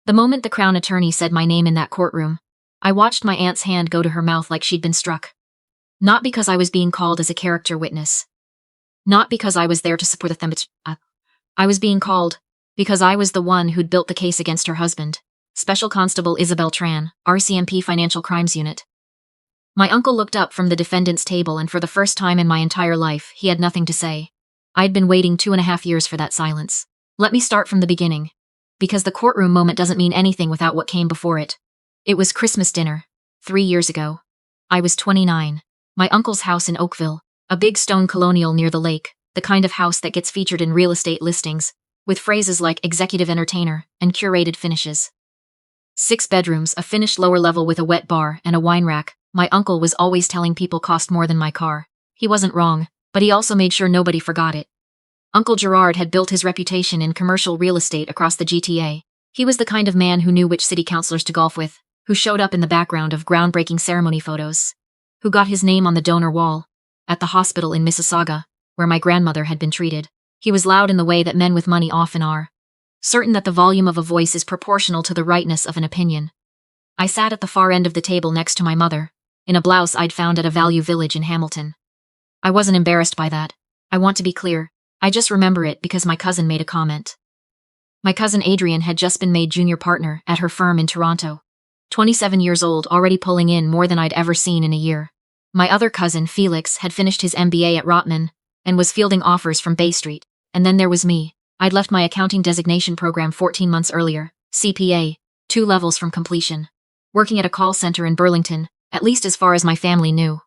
The moment the Crown Attorney said my name in that courtroom, I watched my aunt's hand go to her mouth like she'd been struck. Not because I was being called as a character witness. Not because I was there to support them. I was being called because I was the one who'd built the case against her husband, Special Constable Isobel Tran, RCMP Financial Crimes Unit. My uncle looked up from the defendant's table, and for the first time in my entire life, he had nothing to say. I'd been waiting 2.5 years for that silence. Let me start from the beginning, because the courtroom moment doesn't mean anything without what came before it. It was Christmas dinner, 3 years ago. I was 29. My uncle's house in Oakville, a big stone colonial near the lake, the kind of house that gets featured in real estate listings, with phrases like executive entertainer and curated finishes. 6 bedrooms, a finished lower level with a wet bar and a wine rack. My uncle was always telling people cost more than my car. He wasn't wrong, but he also made sure nobody forgot it. Uncle Gerard had built his reputation in commercial real estate across the GTA. He was the kind of man who knew which city councilors to golf with, who showed up in the background of groundbreaking ceremony photos, who got his name on the donor wall at the hospital in Mississauga, where my grandmother had been treated. He was loud in the way that men with money often are, certain that the volume of a voice is proportional to the rightness of an opinion. I sat at the far end of the table next to my mother, in a blouse I'd found at a Value Village in Hamilton. I wasn't embarrassed by that. I want to be clear. I just remember it because my cousin made a comment. My cousin Adrian had just been made junior partner at her firm in Toronto. 27 years old, already pulling in more than I'd ever seen in a year. My other cousin, Felix, had finished his MBA at Rotman and was fielding offers from Bay Street. And then there was me. I'd left my accounting designation program 14 months earlier, CPA, 2 levels from completion. Working at a call center in Burlington, at least as far as my family knew.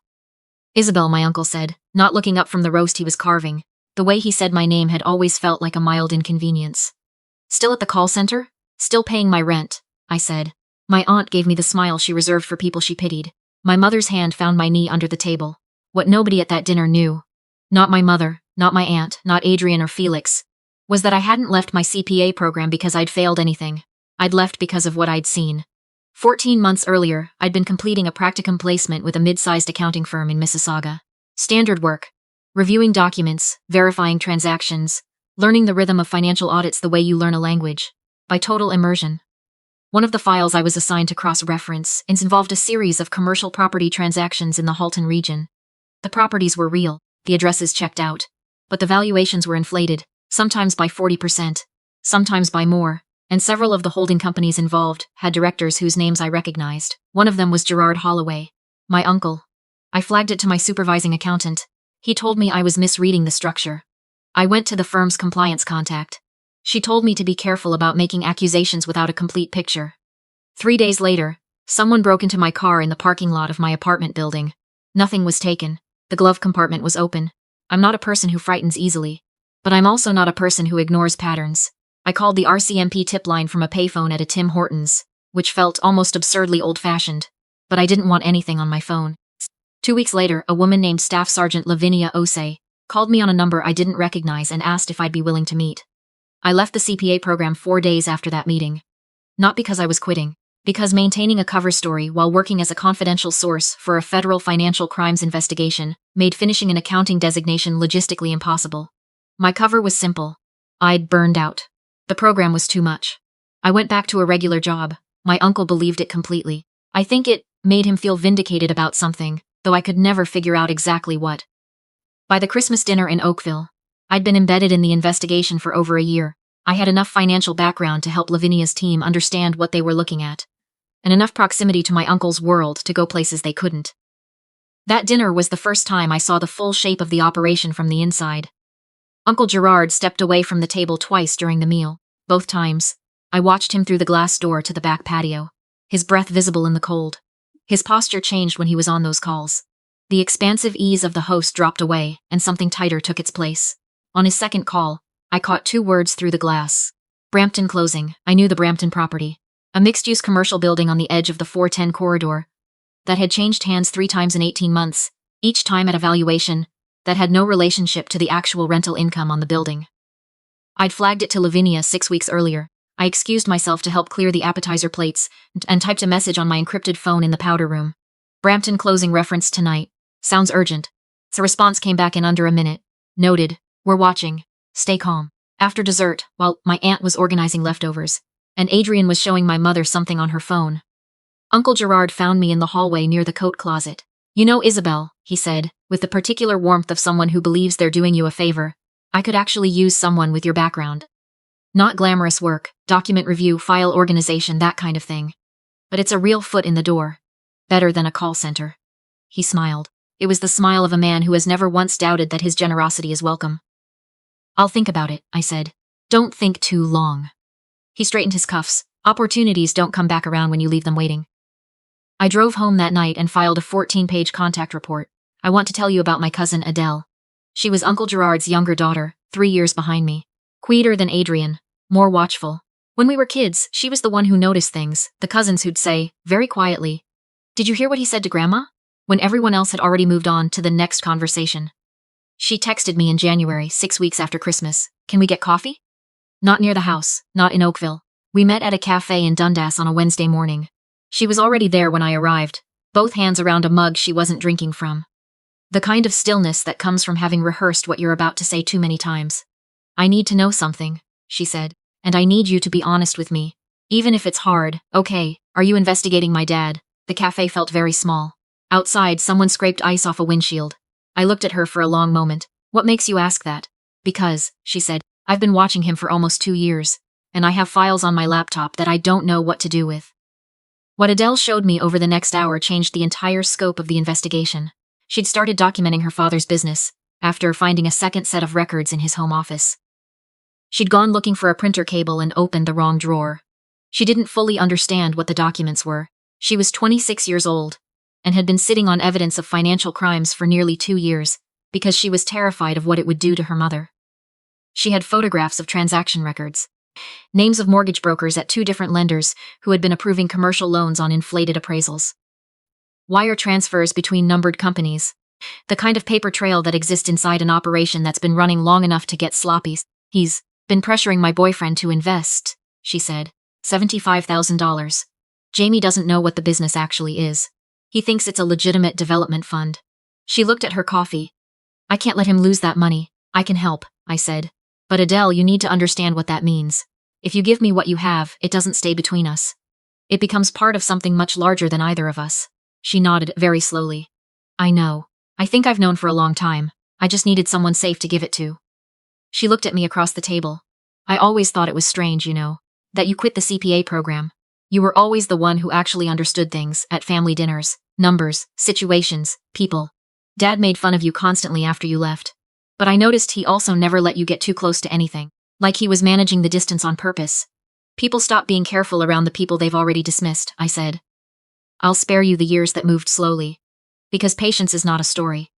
Isobel, my uncle said, not looking up from the roast he was carving. The way he said my name had always felt like a mild inconvenience. Still at the call center? Still paying my rent, I said. My aunt gave me the smile she reserved for people she pitied. My mother's hand found my knee under the table. What nobody at that dinner knew, not my mother, not my aunt, not Adrian or Felix, was that I hadn't left my CPA program because I'd failed anything. I'd left because of what I'd seen. 14 months earlier, I'd been completing a practicum placement with a mid-sized accounting firm in Mississauga. Standard work. Reviewing documents, verifying transactions, learning the rhythm of financial audits the way you learn a language. By total immersion. One of the files I was assigned to cross-reference involved a series of commercial property transactions in the Halton region. The properties were real, the addresses checked out, but the valuations were inflated, sometimes by 40%, sometimes by more, and several of the holding companies involved had directors whose names I recognized. One of them was Gerard Holloway, my uncle. I flagged it to my supervising accountant. He told me I was misreading the structure. I went to the firm's compliance contact. She told me to be careful about making accusations without a complete picture. 3 days later, someone broke into my car in the parking lot of my apartment building. Nothing was taken. The glove compartment was open. I'm not a person who frightens easily, but I'm also not a person who ignores patterns. I called the RCMP tip line from a payphone at a Tim Hortons, which felt almost absurdly old-fashioned, but I didn't want anything on my phone. 2 weeks later, a woman named Staff Sergeant Lavinia Osei called me on a number I didn't recognize and asked if I'd be willing to meet. I left the CPA program 4 days after that meeting. Not because I was quitting, because maintaining a cover story while working as a confidential source for a federal financial crimes investigation made finishing an accounting designation logistically impossible. My cover was simple. I'd burned out. The program was too much. I went back to a regular job. My uncle believed it completely. I think it made him feel vindicated about something, though I could never figure out exactly what. By the Christmas dinner in Oakville, I'd been embedded in the investigation for over a year. I had enough financial background to help Lavinia's team understand what they were looking at, and enough proximity to my uncle's world to go places they couldn't. That dinner was the first time I saw the full shape of the operation from the inside. Uncle Gerard stepped away from the table twice during the meal. Both times, I watched him through the glass door to the back patio, his breath visible in the cold. His posture changed when he was on those calls. The expansive ease of the host dropped away, and something tighter took its place. On his second call, I caught 2 words through the glass. Brampton Closing. I knew the Brampton property. A mixed-use commercial building on the edge of the 410 corridor that had changed hands 3 times in 18 months, each time at a valuation that had no relationship to the actual rental income on the building. I'd flagged it to Lavinia 6 weeks earlier. I excused myself to help clear the appetizer plates and typed a message on my encrypted phone in the powder room. Brampton Closing referenced tonight. Sounds urgent. The response came back in under a minute. Noted. We're watching. Stay calm. After dessert, while my aunt was organizing leftovers, and Adrian was showing my mother something on her phone. Uncle Gerard found me in the hallway near the coat closet. "You know, Isobel," he said, with the particular warmth of someone who believes they're doing you a favor, "I could actually use someone with your background. Not glamorous work, document review, file organization, that kind of thing. But it's a real foot in the door. Better than a call center." He smiled. It was the smile of a man who has never once doubted that his generosity is welcome. "I'll think about it," I said. "Don't think too long." He straightened his cuffs. "Opportunities don't come back around when you leave them waiting." I drove home that night and filed a 14-page contact report. "I want to tell you about my cousin Adele. She was Uncle Gerard's younger daughter, 3 years behind me. Quieter than Adrian, more watchful. When we were kids, she was the one who noticed things, the cousins who'd say, very quietly, 'Did you hear what he said to Grandma?' when everyone else had already moved on to the next conversation. She texted me in January, 6 weeks after Christmas, 'Can we get coffee?' Not near the house, not in Oakville. We met at a cafe in Dundas on a Wednesday morning. She was already there when I arrived, both hands around a mug she wasn't drinking from. The kind of stillness that comes from having rehearsed what you're about to say too many times. 'I need to know something,' she said, 'and I need you to be honest with me. Even if it's hard. Okay, are you investigating my dad?' The cafe felt very small. Outside, someone scraped ice off a windshield. I looked at her for a long moment. 'What makes you ask that?' 'Because,' she said, 'I've been watching him for almost 2 years, and I have files on my laptop that I don't know what to do with.'" What Adele showed me over the next hour changed the entire scope of the investigation. She'd started documenting her father's business, after finding a second set of records in his home office. She'd gone looking for a printer cable and opened the wrong drawer. She didn't fully understand what the documents were. She was 26 years old, and had been sitting on evidence of financial crimes for nearly 2 years, because she was terrified of what it would do to her mother. She had photographs of transaction records, names of mortgage brokers at 2 different lenders who had been approving commercial loans on inflated appraisals. Wire transfers between numbered companies, the kind of paper trail that exists inside an operation that's been running long enough to get sloppy. "He's been pressuring my boyfriend to invest," she said. $75,000. Jamie doesn't know what the business actually is. He thinks it's a legitimate development fund." She looked at her coffee. "I can't let him lose that money. I can help," I said. "But Adele, you need to understand what that means. If you give me what you have, it doesn't stay between us. It becomes part of something much larger than either of us." She nodded very slowly. "I know. I think I've known for a long time. I just needed someone safe to give it to." She looked at me across the table. "I always thought it was strange, you know, that you quit the CPA program. You were always the one who actually understood things at family dinners, numbers, situations, people. Dad made fun of you constantly after you left. But I noticed he also never let you get too close to anything, like he was managing the distance on purpose. People stop being careful around the people they've already dismissed," I said. "I'll spare you the years that moved slowly. Because patience is not a story.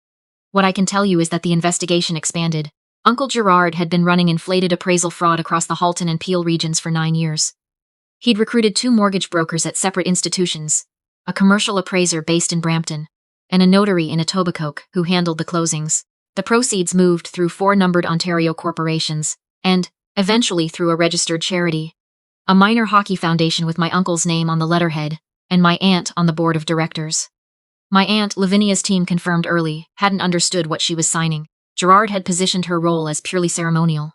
What I can tell you is that the investigation expanded. Uncle Gerard had been running inflated appraisal fraud across the Halton and Peel regions for 9 years. He'd recruited 2 mortgage brokers at separate institutions, a commercial appraiser based in Brampton, and a notary in Etobicoke who handled the closings. The proceeds moved through 4 numbered Ontario corporations, and, eventually through a registered charity, a minor hockey foundation with my uncle's name on the letterhead, and my aunt on the board of directors. My aunt, Lavinia's team confirmed early, hadn't understood what she was signing. Gerard had positioned her role as purely ceremonial.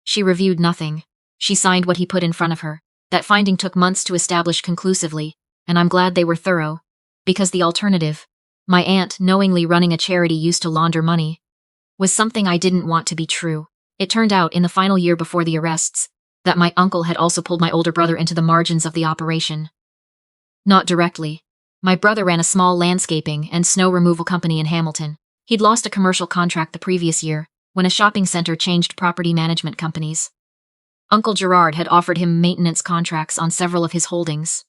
She reviewed nothing. She signed what he put in front of her. That finding took months to establish conclusively, and I'm glad they were thorough, because the alternative, my aunt knowingly running a charity used to launder money, was something I didn't want to be true. It turned out in the final year before the arrests that my uncle had also pulled my older brother into the margins of the operation. Not directly. My brother ran a small landscaping and snow removal company in Hamilton. He'd lost a commercial contract the previous year when a shopping center changed property management companies. Uncle Gerard had offered him maintenance contracts on several of his holdings.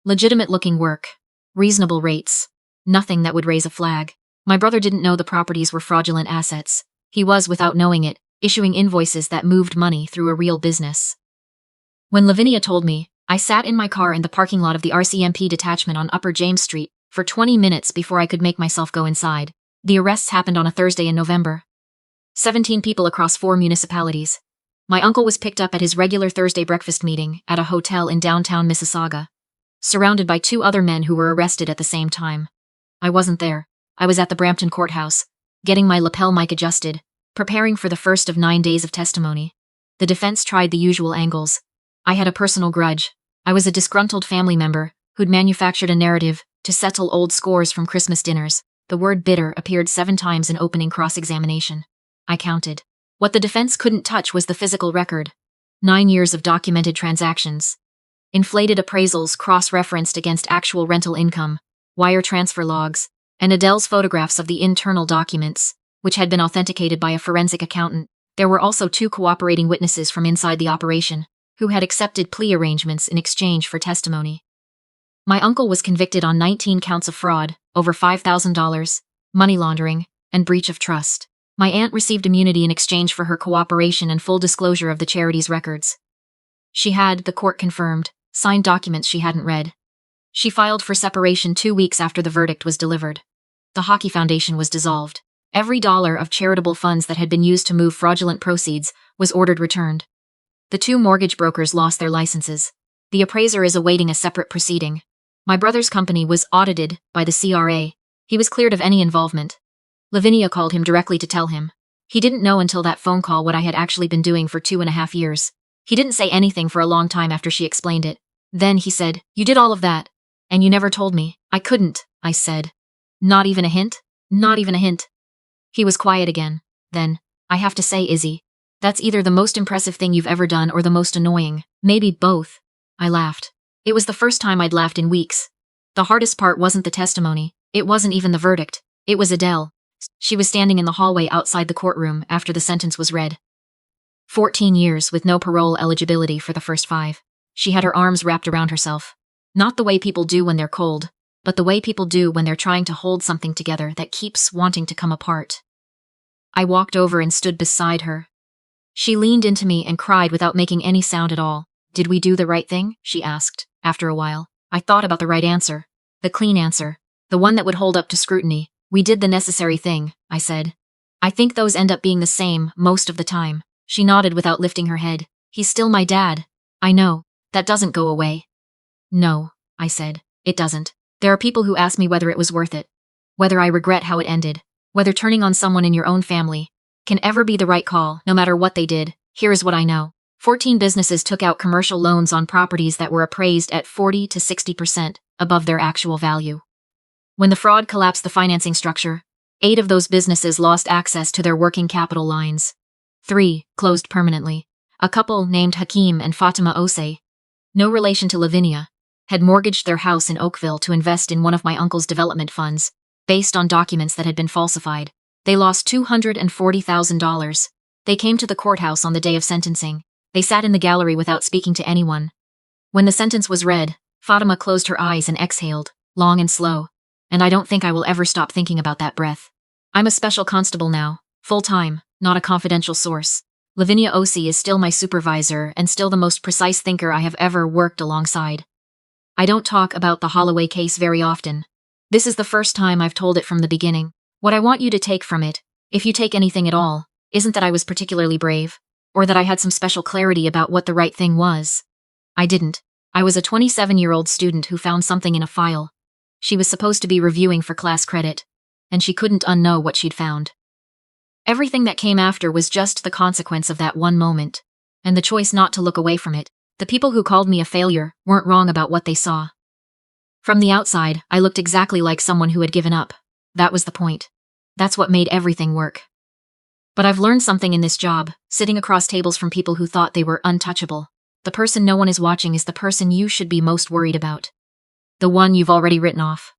Legitimate-looking work, reasonable rates, nothing that would raise a flag. My brother didn't know the properties were fraudulent assets. He was, without knowing it, issuing invoices that moved money through a real business. When Lavinia told me, I sat in my car in the parking lot of the RCMP detachment on Upper James Street for 20 minutes before I could make myself go inside. The arrests happened on a Thursday in November. 17 people across 4 municipalities. My uncle was picked up at his regular Thursday breakfast meeting at a hotel in downtown Mississauga, surrounded by 2 other men who were arrested at the same time. I wasn't there. I was at the Brampton courthouse, getting my lapel mic adjusted, preparing for the first of 9 days of testimony. The defense tried the usual angles. I had a personal grudge. I was a disgruntled family member who'd manufactured a narrative to settle old scores from Christmas dinners. The word bitter appeared 7 times in opening cross-examination. I counted. What the defense couldn't touch was the physical record. 9 years of documented transactions. Inflated appraisals cross-referenced against actual rental income, wire transfer logs, and Adele's photographs of the internal documents, which had been authenticated by a forensic accountant. There were also 2 cooperating witnesses from inside the operation, who had accepted plea arrangements in exchange for testimony. My uncle was convicted on 19 counts of fraud, over $5,000, money laundering, and breach of trust. My aunt received immunity in exchange for her cooperation and full disclosure of the charity's records. She had, the court confirmed, signed documents she hadn't read. She filed for separation 2 weeks after the verdict was delivered. The Hockey Foundation was dissolved. Every dollar of charitable funds that had been used to move fraudulent proceeds was ordered returned. The 2 mortgage brokers lost their licenses. The appraiser is awaiting a separate proceeding. My brother's company was audited by the CRA. He was cleared of any involvement. Lavinia called him directly to tell him. He didn't know until that phone call what I had actually been doing for 2.5 years. He didn't say anything for a long time after she explained it. Then he said, "You did all of that, and you never told me." "I couldn't," I said. "Not even a hint?" "Not even a hint." He was quiet again. Then, "I have to say, Izzy, that's either the most impressive thing you've ever done or the most annoying. Maybe both." I laughed. It was the first time I'd laughed in weeks. The hardest part wasn't the testimony. It wasn't even the verdict. It was Adele. She was standing in the hallway outside the courtroom after the sentence was read. 14 years with no parole eligibility for the first 5. She had her arms wrapped around herself. Not the way people do when they're cold, but the way people do when they're trying to hold something together that keeps wanting to come apart. I walked over and stood beside her. She leaned into me and cried without making any sound at all. "Did we do the right thing?" she asked, after a while. I thought about the right answer. The clean answer. The one that would hold up to scrutiny. "We did the necessary thing," I said. "I think those end up being the same most of the time." She nodded without lifting her head. "He's still my dad." "I know. That doesn't go away." "No," I said. "It doesn't. There are people who ask me whether it was worth it. Whether I regret how it ended. Whether turning on someone in your own family can ever be the right call, no matter what they did. Here is what I know. 14 businesses took out commercial loans on properties that were appraised at 40 to 60% above their actual value. When the fraud collapsed the financing structure, 8 of those businesses lost access to their working capital lines. 3 closed permanently. A couple named Hakeem and Fatima Osei, no relation to Lavinia, had mortgaged their house in Oakville to invest in one of my uncle's development funds, based on documents that had been falsified. They lost $240,000. They came to the courthouse on the day of sentencing. They sat in the gallery without speaking to anyone. When the sentence was read, Fatima closed her eyes and exhaled, long and slow. And I don't think I will ever stop thinking about that breath. I'm a special constable now, full-time, not a confidential source. Lavinia Osei is still my supervisor and still the most precise thinker I have ever worked alongside. I don't talk about the Holloway case very often. This is the first time I've told it from the beginning. What I want you to take from it, if you take anything at all, isn't that I was particularly brave, or that I had some special clarity about what the right thing was. I didn't. I was a 27-year-old student who found something in a file. She was supposed to be reviewing for class credit, and she couldn't unknow what she'd found. Everything that came after was just the consequence of that one moment, and the choice not to look away from it. The people who called me a failure weren't wrong about what they saw. From the outside, I looked exactly like someone who had given up. That was the point. That's what made everything work. But I've learned something in this job, sitting across tables from people who thought they were untouchable. The person no one is watching is the person you should be most worried about. The one you've already written off.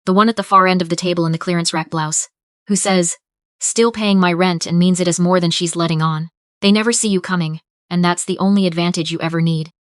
The one at the far end of the table in the clearance rack blouse, who says, "Still paying my rent," and means it as more than she's letting on. They never see you coming, and that's the only advantage you ever need.